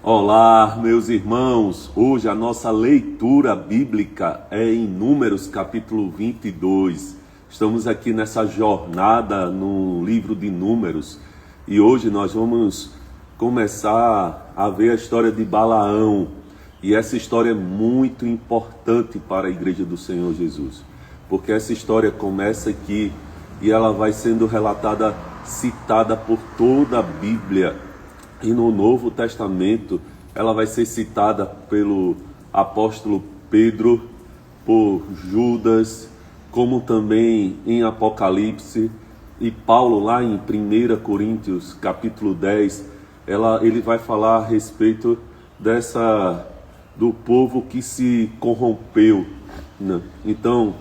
Olá, meus irmãos. Hoje a nossa leitura bíblica é em Números, capítulo 22. Estamos aqui nessa jornada no livro de Números e hoje nós vamos começar a ver a história de Balaão. E essa história é muito importante para a Igreja do Senhor Jesus, porque essa história começa aqui e ela vai sendo relatada, citada por toda a Bíblia. E no Novo Testamento, ela vai ser citada pelo apóstolo Pedro, por Judas, como também em Apocalipse. E Paulo, lá em 1 Coríntios, capítulo 10, ele vai falar a respeito do povo que se corrompeu, né? Então,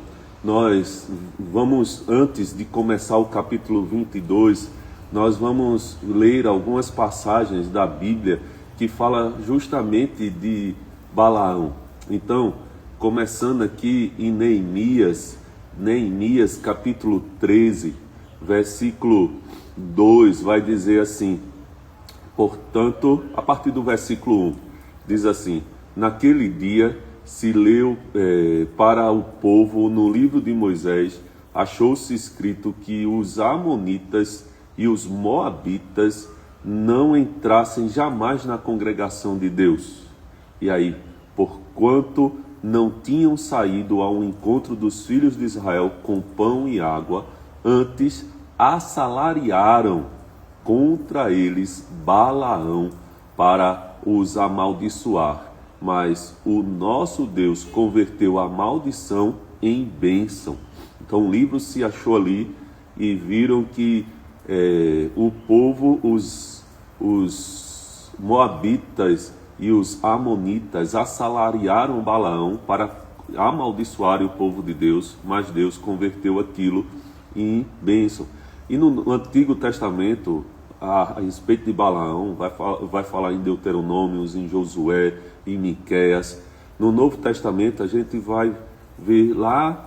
nós vamos, antes de começar o capítulo 22, nós vamos ler algumas passagens da Bíblia que fala justamente de Balaão. Então, começando aqui em Neemias capítulo 13, versículo 2, vai dizer assim, portanto, a partir do versículo 1, diz assim: naquele dia se leu para o povo no livro de Moisés, achou-se escrito que os amonitas e os moabitas não entrassem jamais na congregação de Deus. E aí, porquanto não tinham saído ao encontro dos filhos de Israel com pão e água, antes assalariaram contra eles Balaão para os amaldiçoar. Mas o nosso Deus converteu a maldição em bênção. Então o livro se achou ali e viram que o povo, os moabitas e os amonitas assalariaram Balaão para amaldiçoarem o povo de Deus, mas Deus converteu aquilo em bênção. E no Antigo Testamento, a respeito de Balaão, vai falar em Deuteronômio, em Josué, em Miqueias. No Novo Testamento a gente vai ver lá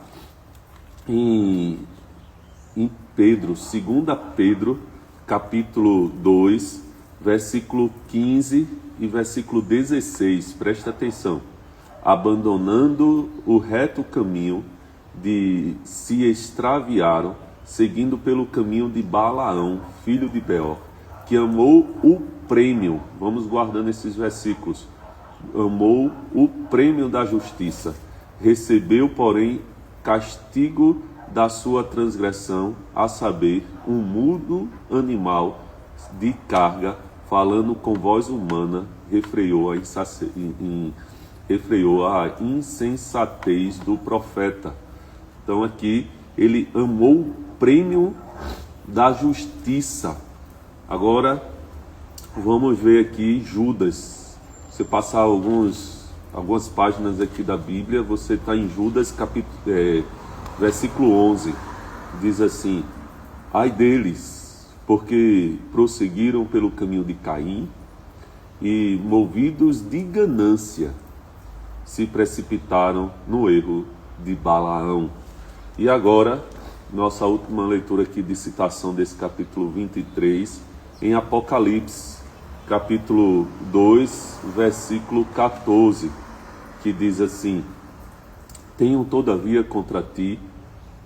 em Pedro, 2 Pedro, capítulo 2, versículo 15 e versículo 16, presta atenção. Abandonando o reto caminho, se extraviaram, seguindo pelo caminho de Balaão, filho de Beor, que amou o prêmio, vamos guardando esses versículos, amou o prêmio da justiça, recebeu, porém, castigo da sua transgressão, a saber, um mudo animal de carga, falando com voz humana, refreou a insensatez do profeta. Então aqui, ele amou o prêmio da justiça. Agora, vamos ver aqui Judas. Você passar algumas páginas aqui da Bíblia, você está em Judas, versículo 11, diz assim: ai deles, porque prosseguiram pelo caminho de Caim e, movidos de ganância, se precipitaram no erro de Balaão. E agora, nossa última leitura aqui de citação desse capítulo 23, em Apocalipse, capítulo 2, versículo 14, que diz assim: tenho todavia contra ti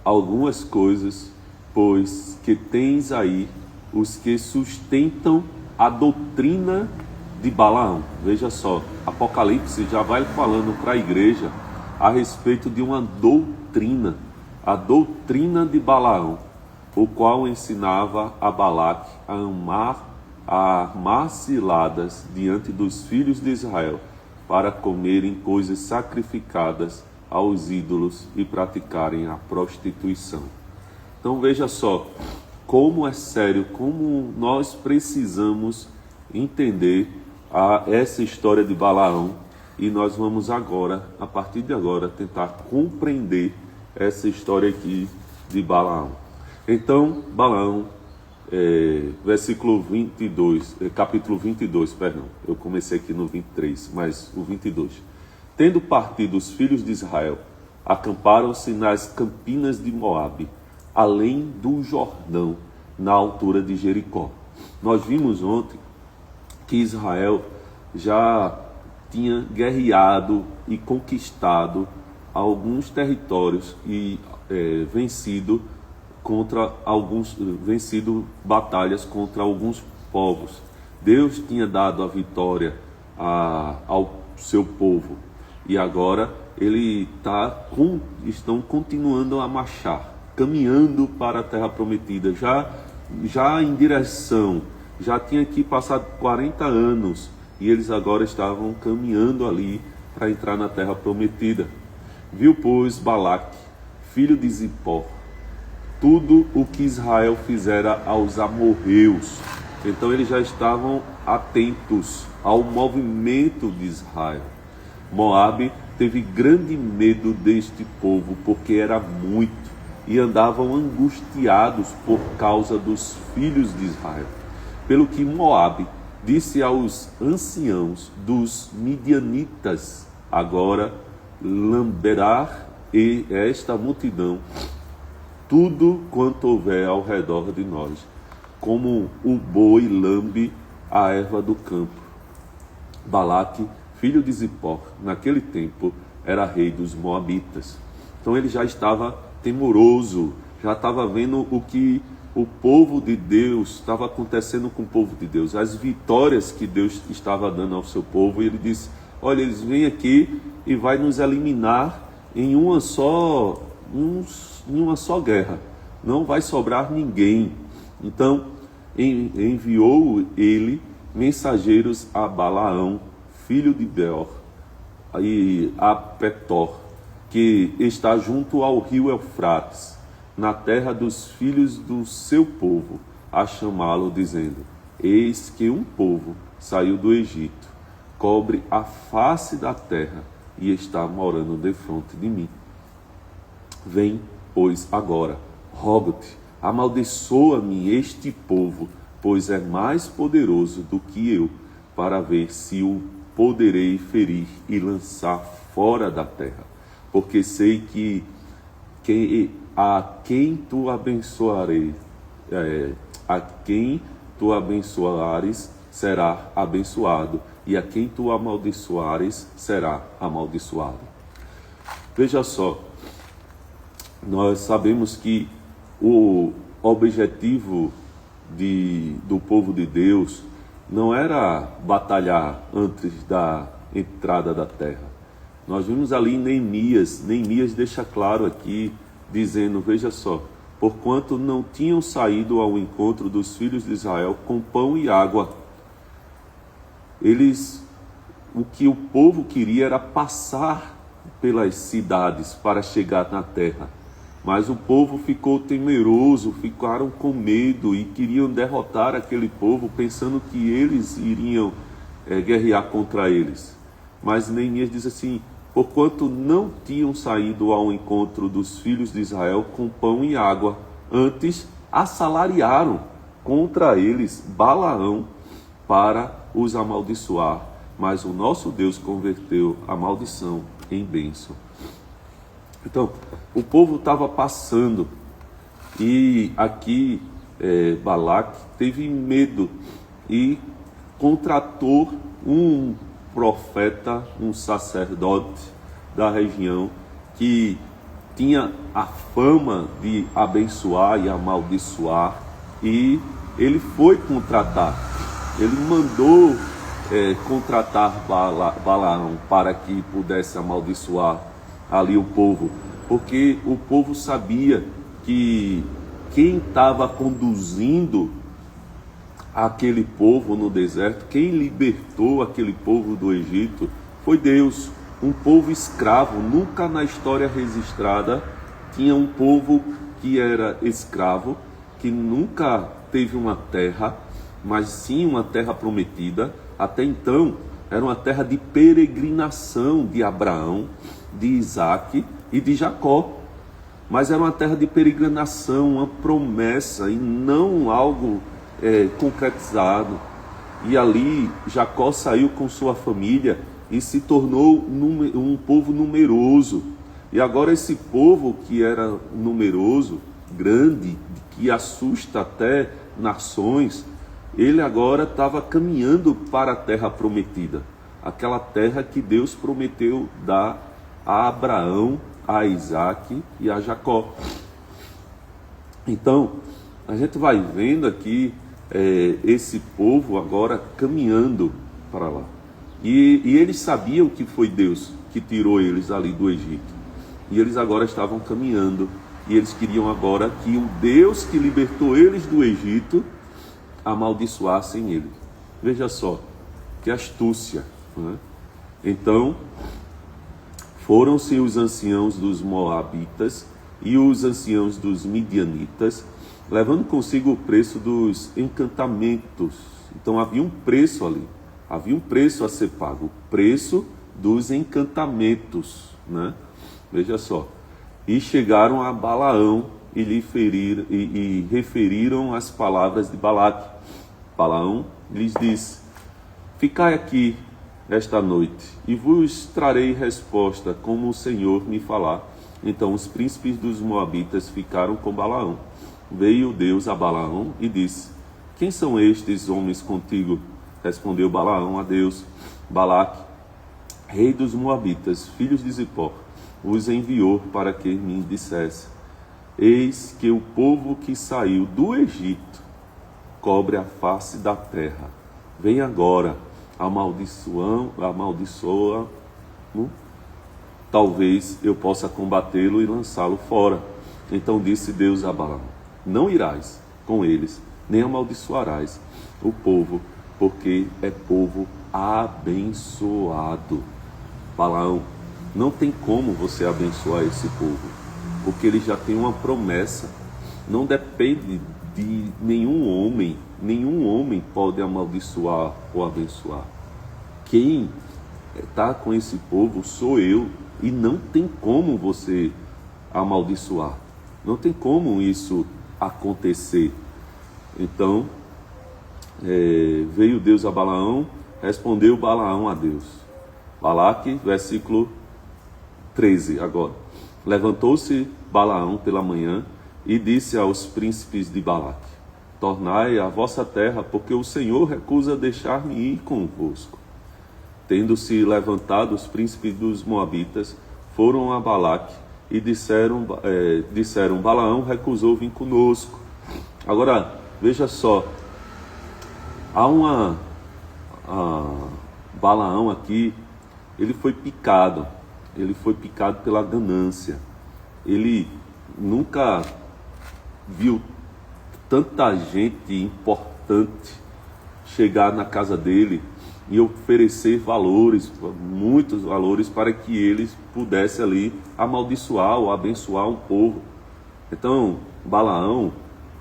algumas coisas, pois que tens aí os que sustentam a doutrina de Balaão. Veja só, Apocalipse já vai falando para a igreja a respeito de uma doutrina, a doutrina de Balaão, o qual ensinava a Balaque a armar ciladas diante dos filhos de Israel, para comerem coisas sacrificadas aos ídolos e praticarem a prostituição. Então veja só, como é sério, como nós precisamos entender essa história de Balaão, e nós vamos agora, a partir de agora, tentar compreender essa história aqui de Balaão. Então, Balaão, versículo 22, capítulo 22, perdão, eu comecei aqui no 23, mas o 22. Tendo partido os filhos de Israel, acamparam-se nas campinas de Moabe, além do Jordão, na altura de Jericó. Nós vimos ontem que Israel já tinha guerreado e conquistado alguns territórios e vencido batalhas contra alguns povos. Deus tinha dado a vitória ao seu povo e agora estão continuando a marchar, caminhando para a terra prometida, já em direção, já tinha aqui passado 40 anos e eles agora estavam caminhando ali para entrar na terra prometida. Viu, pois, Balaque, filho de Zippor, tudo o que Israel fizera aos amorreus. Então eles já estavam atentos ao movimento de Israel. Moabe teve grande medo deste povo, porque era muito, e andavam angustiados por causa dos filhos de Israel. Pelo que Moabe disse aos anciãos dos midianitas: agora lamberá esta multidão tudo quanto houver ao redor de nós, como o boi lambe a erva do campo. Balaque, filho de Zippor, naquele tempo era rei dos Moabitas. Então ele já estava temoroso, já estava vendo o que o povo de Deus estava acontecendo com o povo de Deus, as vitórias que Deus estava dando ao seu povo. E ele disse: olha, eles vêm aqui e vai nos eliminar em uma só guerra, não vai sobrar ninguém. Então enviou ele mensageiros a Balaão, filho de Beor, e a Petor, que está junto ao rio Eufrates, na terra dos filhos do seu povo, a chamá-lo, dizendo: eis que um povo saiu do Egito, cobre a face da terra e está morando defronte de mim. Vem, pois, agora, rogo-te, amaldiçoa-me este povo, pois é mais poderoso do que eu, para ver se o poderei ferir e lançar fora da terra. Porque sei que a quem tu abençoares será abençoado, e a quem tu amaldiçoares será amaldiçoado. Veja só, nós sabemos que o objetivo do povo de Deus não era batalhar antes da entrada da terra. Nós vimos ali em Neemias deixa claro aqui, dizendo: veja só, porquanto não tinham saído ao encontro dos filhos de Israel com pão e água. O que o povo queria era passar pelas cidades para chegar na terra. Mas o povo ficou temeroso, ficaram com medo e queriam derrotar aquele povo, pensando que eles iriam guerrear contra eles. Mas Neemias diz assim: porquanto não tinham saído ao encontro dos filhos de Israel com pão e água, antes assalariaram contra eles Balaão para os amaldiçoar. Mas o nosso Deus converteu a maldição em bênção. Então, o povo estava passando e aqui Balaque teve medo e contratou um profeta, um sacerdote da região que tinha a fama de abençoar e amaldiçoar, e ele foi contratar, ele mandou contratar Balaão para que pudesse amaldiçoar ali o povo, porque o povo sabia que quem estava conduzindo aquele povo no deserto, quem libertou aquele povo do Egito, foi Deus. Um povo escravo, nunca na história registrada tinha um povo que era escravo, que nunca teve uma terra, mas sim uma terra prometida. Até então era uma terra de peregrinação de Abraão, de Isaac e de Jacó, mas era uma terra de peregrinação, uma promessa e não algo concretizado. E ali Jacó saiu com sua família e se tornou um povo numeroso. E agora esse povo que era numeroso, grande, que assusta até nações, ele agora estava caminhando para a terra prometida, aquela terra que Deus prometeu dar a Abraão, a Isaac e a Jacó. Então, a gente vai vendo aqui esse povo agora caminhando para lá. E eles sabiam que foi Deus que tirou eles ali do Egito. E eles agora estavam caminhando. E eles queriam agora que o Deus que libertou eles do Egito amaldiçoassem eles. Veja só, que astúcia, né? Então, foram-se os anciãos dos Moabitas e os anciãos dos Midianitas, levando consigo o preço dos encantamentos. Então havia um preço ali, havia um preço a ser pago, o preço dos encantamentos, né? Veja só. E chegaram a Balaão e lhe referiram as palavras de Balaque. Balaão lhes disse: ficai aqui esta noite, e vos trarei resposta, como o Senhor me falar. Então os príncipes dos Moabitas ficaram com Balaão. Veio Deus a Balaão e disse: quem são estes homens contigo? Respondeu Balaão a Deus: Balaque, rei dos Moabitas, filhos de Zippor, os enviou para que me dissesse: eis que o povo que saiu do Egito cobre a face da terra. Vem agora, amaldiçoa-o, talvez eu possa combatê-lo e lançá-lo fora. Então disse Deus a Balaão: não irás com eles, nem amaldiçoarás o povo, porque é povo abençoado. Balaão, não tem como você abençoar esse povo, porque ele já tem uma promessa. Não depende de nenhum homem pode amaldiçoar ou abençoar. Quem está com esse povo sou eu, e não tem como você amaldiçoar, não tem como isso acontecer. Então, veio Deus a Balaão, respondeu Balaão a Deus. Balaque, versículo 13 agora. Levantou-se Balaão pela manhã e disse aos príncipes de Balaque: tornai a vossa terra, porque o Senhor recusa deixar-me ir convosco. Tendo-se levantado os príncipes dos Moabitas, foram a Balaque e disseram: Balaão recusou vir conosco. Agora, veja só, Balaão aqui, ele foi picado pela ganância. Ele nunca viu tanta gente importante chegar na casa dele e oferecer valores, muitos valores, para que eles pudessem ali amaldiçoar ou abençoar um povo. Então, Balaão,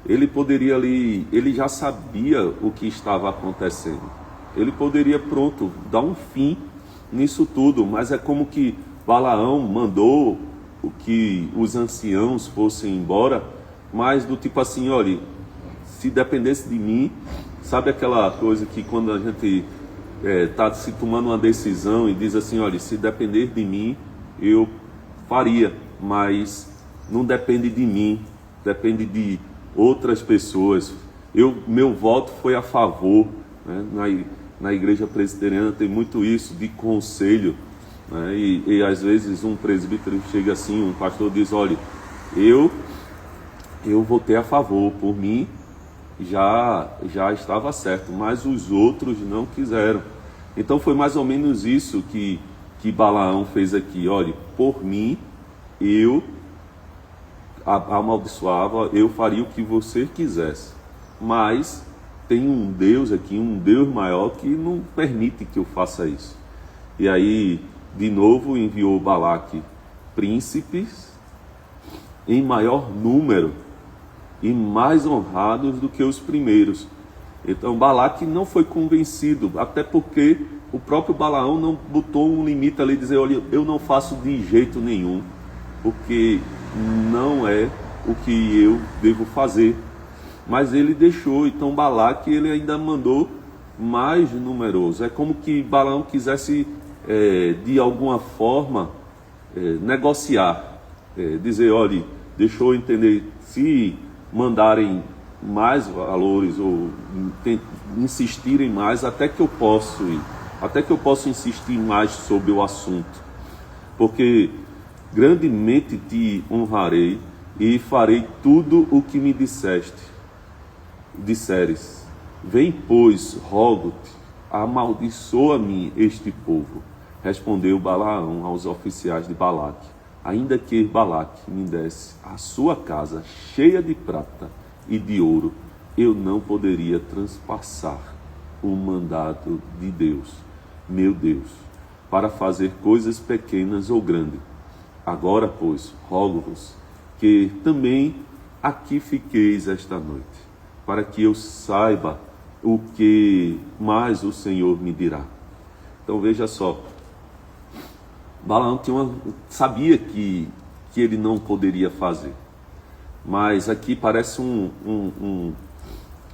ele poderia ali, ele já sabia o que estava acontecendo. Ele poderia, dar um fim nisso tudo, mas é como que Balaão mandou que os anciãos fossem embora, mas do tipo assim: olha, se dependesse de mim, sabe aquela coisa que quando a gente está se tomando uma decisão e diz assim: olha, se depender de mim, eu faria, mas não depende de mim, depende de outras pessoas. Meu voto foi a favor, né? Na igreja presbiteriana tem muito isso de conselho, né? E às vezes um presbítero chega assim, um pastor diz: olha, eu votei a favor, por mim já estava certo, mas os outros não quiseram. Então foi mais ou menos isso que Balaão fez aqui: olha, por mim eu amaldiçoava, eu faria o que você quisesse, mas tem um Deus aqui, um Deus maior, que não permite que eu faça isso. E aí, de novo, enviou Balaque príncipes em maior número e mais honrados do que os primeiros. Então Balaque não foi convencido, até porque o próprio Balaão não botou um limite ali, dizer: olha, eu não faço de jeito nenhum, porque não é o que eu devo fazer. Mas ele deixou. Então Balaque, ele ainda mandou mais numeroso. É como que Balaão quisesse de alguma forma negociar, dizer: olha, deixou eu entender, se mandarem mais valores ou insistirem mais até que eu possa ir, até que eu possa insistir mais sobre o assunto, porque grandemente te honrarei e farei tudo o que me disseres. Vem, pois, rogo-te, amaldiçoa-me este povo. Respondeu Balaão aos oficiais de Balaque: ainda que Balaque me desse a sua casa cheia de prata e de ouro, eu não poderia transpassar o mandado de Deus, meu Deus, para fazer coisas pequenas ou grandes. Agora, pois, rogo-vos que também aqui fiqueis esta noite, para que eu saiba o que mais o Senhor me dirá. Então veja só, Balaão sabia que ele não poderia fazer, mas aqui parece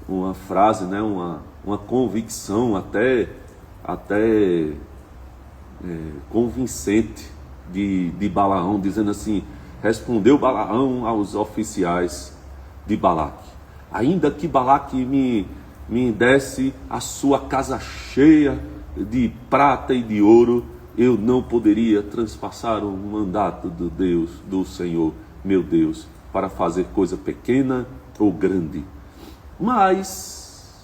uma frase, né? uma convicção até convincente de Balaão, dizendo assim: respondeu Balaão aos oficiais de Balaque: ainda que Balaque me desse a sua casa cheia de prata e de ouro, eu não poderia transpassar o mandato do Deus, do Senhor, meu Deus, para fazer coisa pequena ou grande. Mas,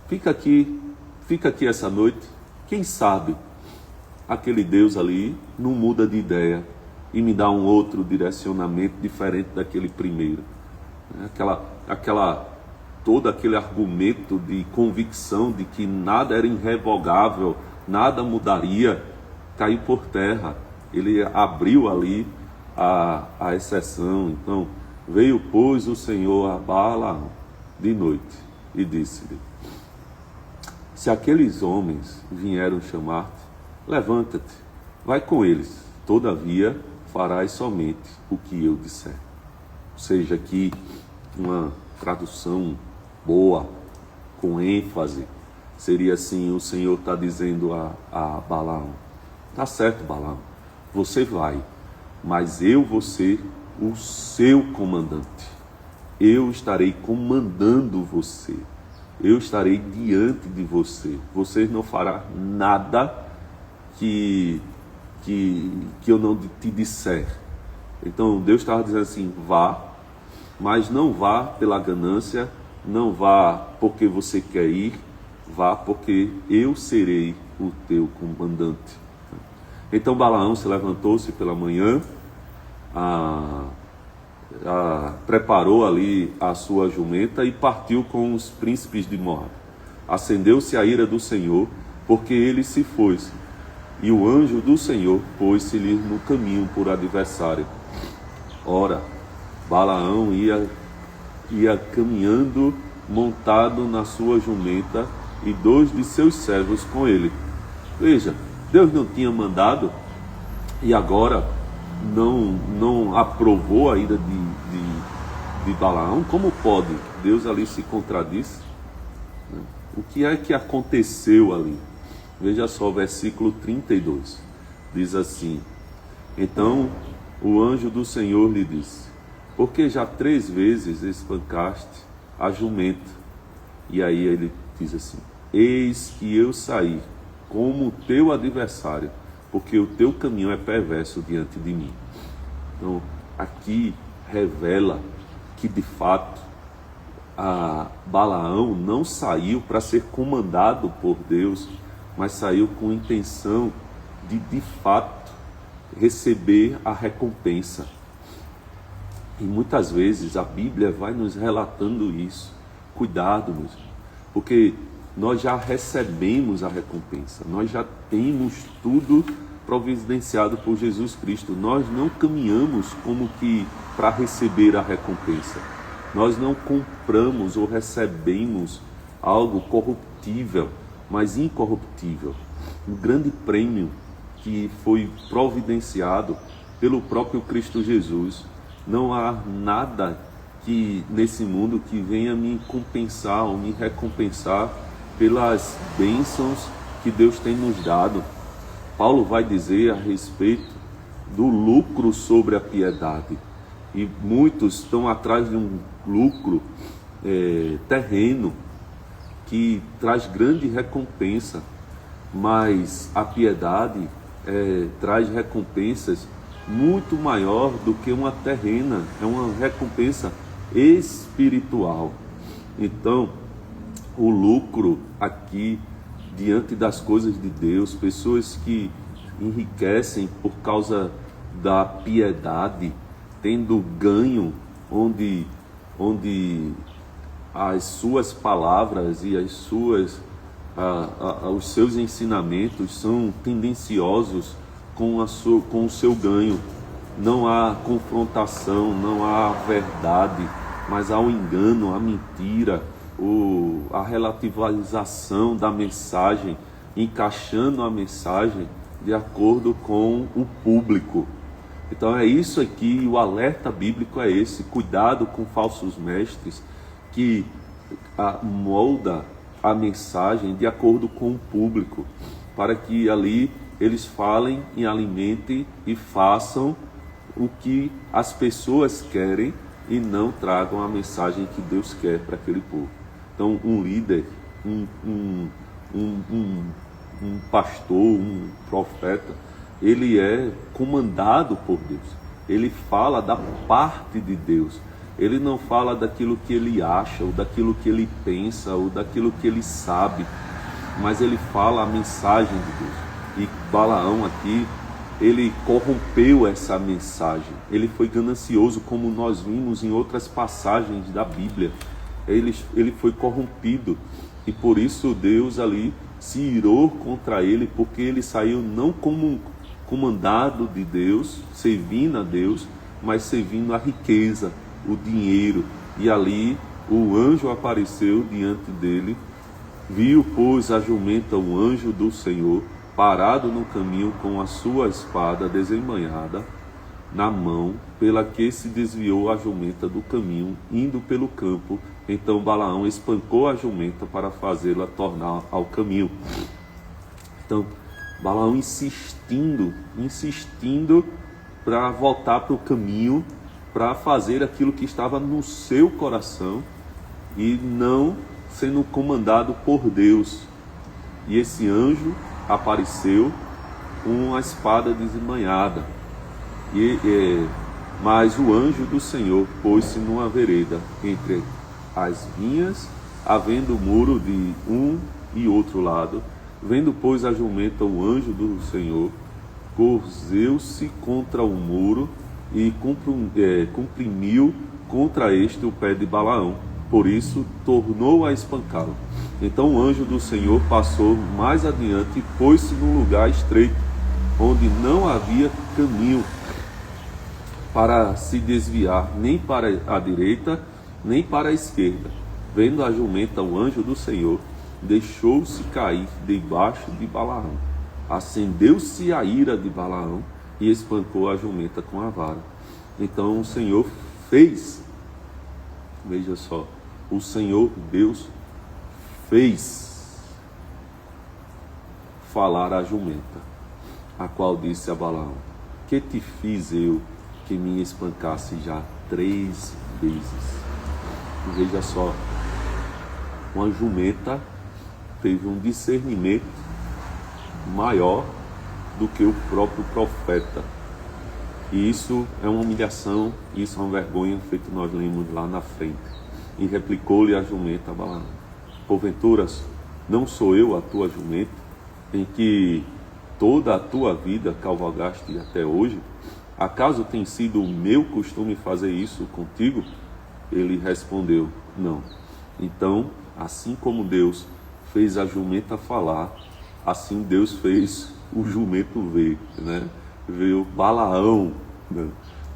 fica aqui essa noite, quem sabe aquele Deus ali não muda de ideia e me dá um outro direcionamento diferente daquele primeiro. Todo aquele argumento de convicção de que nada era irrevogável, nada mudaria, caiu por terra. Ele abriu ali a exceção. Então, veio, pois, o Senhor a Balaão de noite e disse-lhe: se aqueles homens vieram chamar-te, levanta-te, vai com eles, todavia farás somente o que eu disser. Ou seja, aqui uma tradução boa, com ênfase, seria assim: o Senhor está dizendo a Balaão: tá certo, Balaão, você vai, mas eu vou ser o seu comandante. Eu estarei comandando você. Eu estarei diante de você. Você não fará nada que eu não te disser. Então Deus estava dizendo assim: vá, mas não vá pela ganância, não vá porque você quer ir, vá porque eu serei o teu comandante. Então Balaão se levantou-se pela manhã, preparou ali a sua jumenta e partiu com os príncipes de Moabe. Acendeu-se a ira do Senhor, porque ele se foi, e o anjo do Senhor pôs-se-lhe no caminho por adversário. Ora, Balaão ia caminhando montado na sua jumenta e 2 de seus servos com ele. Veja, Deus não tinha mandado e agora não aprovou a ira de Balaão. Como pode? Deus ali se contradiz. O que é que aconteceu ali? Veja só o versículo 32. Diz assim: então o anjo do Senhor lhe disse: porque já 3 vezes espancaste a jumenta? E aí ele diz assim: eis que eu saí como teu adversário, porque o teu caminho é perverso diante de mim. Então aqui revela que de fato Balaão não saiu para ser comandado por Deus, mas saiu com intenção de fato receber a recompensa. E muitas vezes a Bíblia vai nos relatando isso. Cuidado, meus irmãos, porque nós já recebemos a recompensa, nós já temos tudo providenciado por Jesus Cristo. Nós não caminhamos como que para receber a recompensa. Nós não compramos ou recebemos algo corruptível, mas incorruptível. Um grande prêmio que foi providenciado pelo próprio Cristo Jesus. Não há nada nesse mundo que venha me compensar ou me recompensar pelas bênçãos que Deus tem nos dado. Paulo vai dizer a respeito do lucro sobre a piedade. E muitos estão atrás de um lucro terreno que traz grande recompensa, mas a piedade traz recompensas muito maior do que uma terrena, é uma recompensa espiritual. Então, o lucro aqui, diante das coisas de Deus, pessoas que enriquecem por causa da piedade, tendo ganho onde as suas palavras e os seus ensinamentos são tendenciosos com o seu ganho. Não há confrontação, não há verdade, mas há o engano, a mentira, a relativização da mensagem, encaixando a mensagem de acordo com o público. Então é isso aqui, o alerta bíblico é esse: cuidado com falsos mestres que molda a mensagem de acordo com o público, para que ali eles falem e alimentem e façam o que as pessoas querem e não tragam a mensagem que Deus quer para aquele povo. Então um líder, um pastor, um profeta, ele é comandado por Deus. Ele fala da parte de Deus. Ele não fala daquilo que ele acha, ou daquilo que ele pensa, ou daquilo que ele sabe, mas ele fala a mensagem de Deus. E Balaão aqui, ele corrompeu essa mensagem. Ele foi ganancioso, como nós vimos em outras passagens da Bíblia. Ele foi corrompido, e por isso Deus ali se irou contra ele, porque ele saiu não como um comandado de Deus, servindo a Deus, mas servindo a riqueza, o dinheiro. E ali o anjo apareceu diante dele, viu, pois, a jumenta, o anjo do Senhor, parado no caminho com a sua espada desembainhada na mão, pela que se desviou a jumenta do caminho, indo pelo campo. Então Balaão espancou a jumenta para fazê-la tornar ao caminho. Então Balaão insistindo para voltar para o caminho, para fazer aquilo que estava no seu coração e não sendo comandado por Deus. E esse anjo apareceu com a espada desembainhada. Mas o anjo do Senhor pôs-se numa vereda entre as vinhas, havendo muro de um e outro lado. Vendo, pois, a jumenta o anjo do Senhor, cozeu-se contra o muro e comprimiu contra este o pé de Balaão. Por isso, tornou a espancá-lo. Então o anjo do Senhor passou mais adiante e pôs-se num lugar estreito, onde não havia caminho para se desviar, nem para a direita, nem para a esquerda. Vendo a jumenta o anjo do Senhor, deixou-se cair debaixo de Balaão. Acendeu-se a ira de Balaão e espancou a jumenta com a vara. Então o Senhor fez, veja só, o Senhor Deus fez falar a jumenta, a qual disse a Balaão: que te fiz eu que me espancasse já 3 vezes? Veja só, uma jumenta teve um discernimento maior do que o próprio profeta. E isso é uma humilhação, isso é uma vergonha, feito nós lemos lá na frente. E replicou-lhe a jumenta a Balaão: porventura não sou eu a tua jumenta, em que toda a tua vida cavalgaste até hoje? Acaso tem sido o meu costume fazer isso contigo? Ele respondeu: não. Então, assim como Deus fez a jumenta falar, assim Deus fez o jumento ver, né? Veio Balaão, né?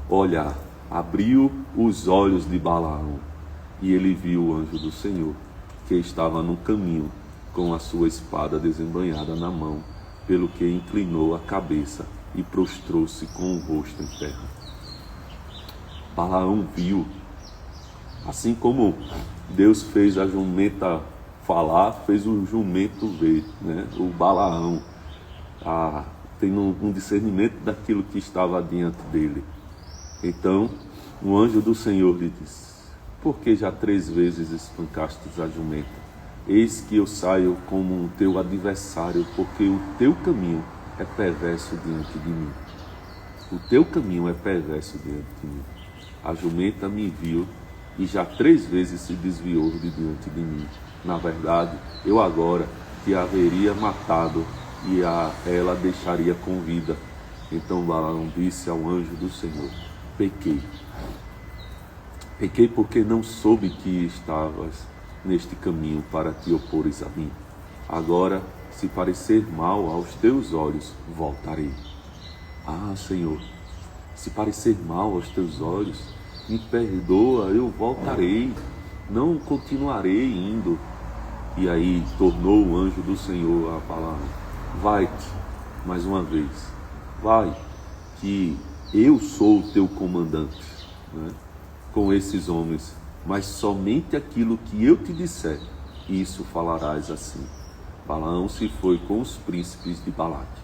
Olhar, abriu os olhos de Balaão, e ele viu o anjo do Senhor, que estava no caminho, com a sua espada desembainhada na mão, pelo que inclinou a cabeça e prostrou-se com o rosto em terra. Balaão viu, assim como Deus fez a jumenta falar, fez o jumento ver, né? O Balaão tem um discernimento daquilo que estava diante dele. Então O anjo do Senhor lhe disse: por que já 3 vezes espancastes a jumenta? Eis que eu saio como um teu adversário, porque o teu caminho é perverso diante de mim. O teu caminho é perverso diante de mim. A jumenta me viu e já 3 vezes se desviou de diante de mim. Na verdade, eu agora te haveria matado e ela deixaria com vida. Então Balaão disse ao anjo do Senhor: pequei. Pequei porque não soube que estavas neste caminho para te opores a mim. Agora, se parecer mal aos teus olhos, voltarei. Ah, Senhor, se parecer mal aos teus olhos, me perdoa, eu voltarei, não continuarei indo. E aí tornou o anjo do Senhor a Balaão: vai-te, mais uma vez, vai, que eu sou o teu comandante, né, com esses homens, mas somente aquilo que eu te disser, isso falarás assim. Balaão se foi com os príncipes de Balaque.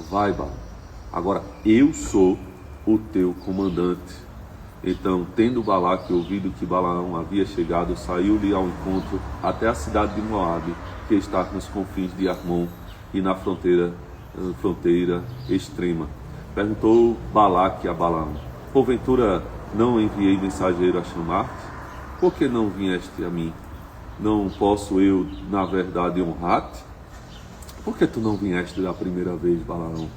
Vai, Balaão, agora eu sou o teu comandante. Então, tendo Balaque ouvido que Balaão havia chegado, saiu-lhe ao encontro até a cidade de Moabe, que está nos confins de Armon e na fronteira extrema. Perguntou Balaque a Balaão: porventura não enviei mensageiro a chamar-te? Por que não vieste a mim? Não posso eu, na verdade, honrar-te? Por que tu não vieste da primeira vez, Balaão?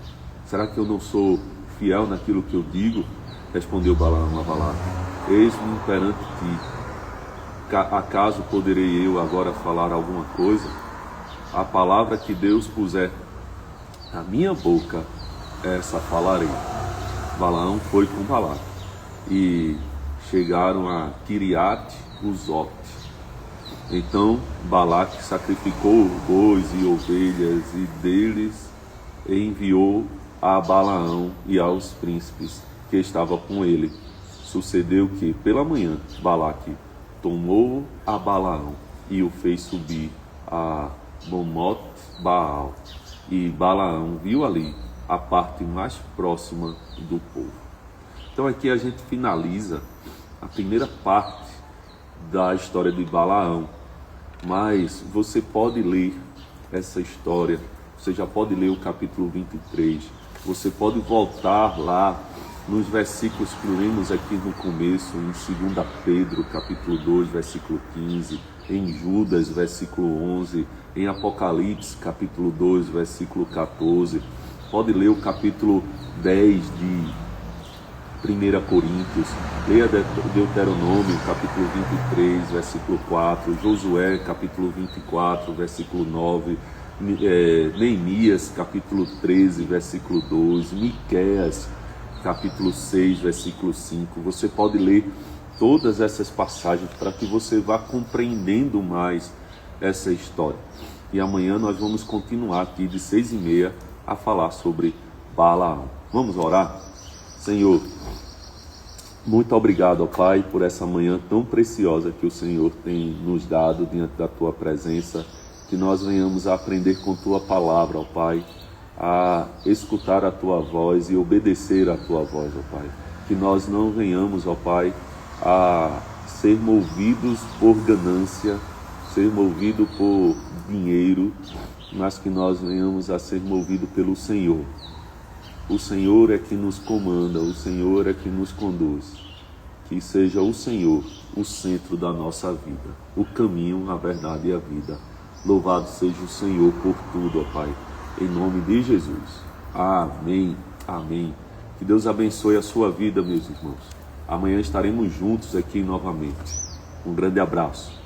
Será que eu não sou fiel naquilo que eu digo? Respondeu Balaão a Balaque: eis-me perante ti. Acaso poderei eu agora falar alguma coisa? A palavra que Deus puser na minha boca, essa falarei. Balaão foi com Balaque e chegaram a Quiriate-Uzote. Então Balaque sacrificou bois e ovelhas e deles enviou a Balaão e aos príncipes que estavam com ele. Sucedeu que pela manhã Balaque tomou a Balaão e o fez subir a Bamote-Baal, e Balaão viu ali a parte mais próxima do povo. Então aqui a gente finaliza a primeira parte da história de Balaão, mas você pode ler essa história, você já pode ler o capítulo 23, você pode voltar lá nos versículos que lemos aqui no começo, em 2 Pedro, capítulo 2, versículo 15, em Judas, versículo 11, em Apocalipse, capítulo 2, versículo 14, pode ler o capítulo 10 de 1 Coríntios, leia Deuteronômio, capítulo 23, versículo 4, Josué, capítulo 24, versículo 9, Neemias, capítulo 13, versículo 2, Miqueias, capítulo 6, versículo 5. Você pode ler todas essas passagens para que você vá compreendendo mais essa história. E amanhã nós vamos continuar aqui de 6h30 a falar sobre Balaão. Vamos orar? Senhor, muito obrigado, ó Pai, por essa manhã tão preciosa que o Senhor tem nos dado diante da Tua presença, que nós venhamos a aprender com Tua palavra, ó Pai, a escutar a Tua voz e obedecer a Tua voz, ó Pai. Que nós não venhamos, ó Pai, a ser movidos por ganância, ser movido por dinheiro, mas que nós venhamos a ser movidos pelo Senhor. O Senhor é que nos comanda, o Senhor é que nos conduz. Que seja o Senhor o centro da nossa vida, o caminho, a verdade e a vida. Louvado seja o Senhor por tudo, ó Pai. Em nome de Jesus. Amém. Amém. Que Deus abençoe a sua vida, meus irmãos. Amanhã estaremos juntos aqui novamente. Um grande abraço.